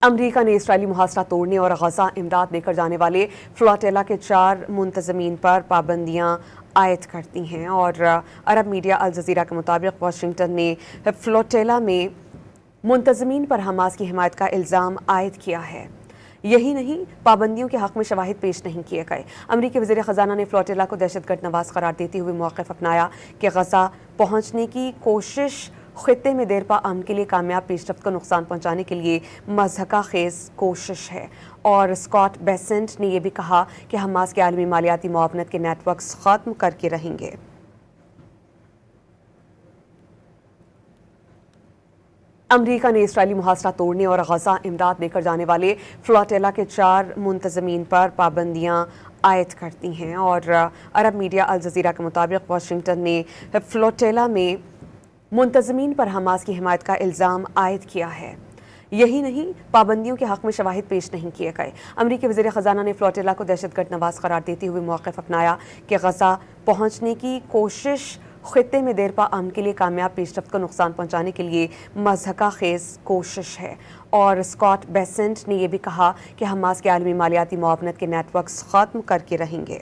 امریکہ نے اسرائیلی محاصرہ توڑنے اور غزہ امداد لے کر جانے والے فلوٹیلا کے 4 منتظمین پر پابندیاں عائد کر دی ہیں، اور عرب میڈیا الجزیرہ کے مطابق واشنگٹن نے فلوٹیلا میں منتظمین پر حماس کی حمایت کا الزام عائد کیا ہے۔ یہی نہیں، پابندیوں کے حق میں شواہد پیش نہیں کیے گئے۔ امریکی وزیر خزانہ نے فلوٹیلا کو دہشت گرد نواز قرار دیتے ہوئے موقف اپنایا کہ غزہ پہنچنے کی کوشش خطے میں دیر پا امن کے لیے کامیاب پیش رفت کو نقصان پہنچانے کے لیے مضحکہ خیز کوشش ہے، اور اسکاٹ بیسنٹ نے یہ بھی کہا کہ حماس کے عالمی مالیاتی معاونت کے نیٹ ورکس ختم کر کے رہیں گے۔ امریکہ نے اسرائیلی محاصرہ توڑنے اور غزہ امداد لے کر جانے والے فلوٹیلا کے 4 منتظمین پر پابندیاں عائد کر دی ہیں، اور عرب میڈیا الجزیرہ کے مطابق واشنگٹن نے فلوٹیلا میں منتظمین پر حماس کی حمایت کا الزام عائد کیا ہے۔ یہی نہیں، پابندیوں کے حق میں شواہد پیش نہیں کیے گئے۔ امریکی وزیر خزانہ نے فلوٹیلا کو دہشت گرد نواز قرار دیتے ہوئے موقف اپنایا کہ غزہ پہنچنے کی کوشش خطے میں دیر پا امن کے لیے کامیاب پیش رفت کو نقصان پہنچانے کے لیے مضحکہ خیز کوشش ہے، اور اسکاٹ بیسنٹ نے یہ بھی کہا کہ حماس کے عالمی مالیاتی معاونت کے نیٹ ورکس ختم کر کے رہیں گے۔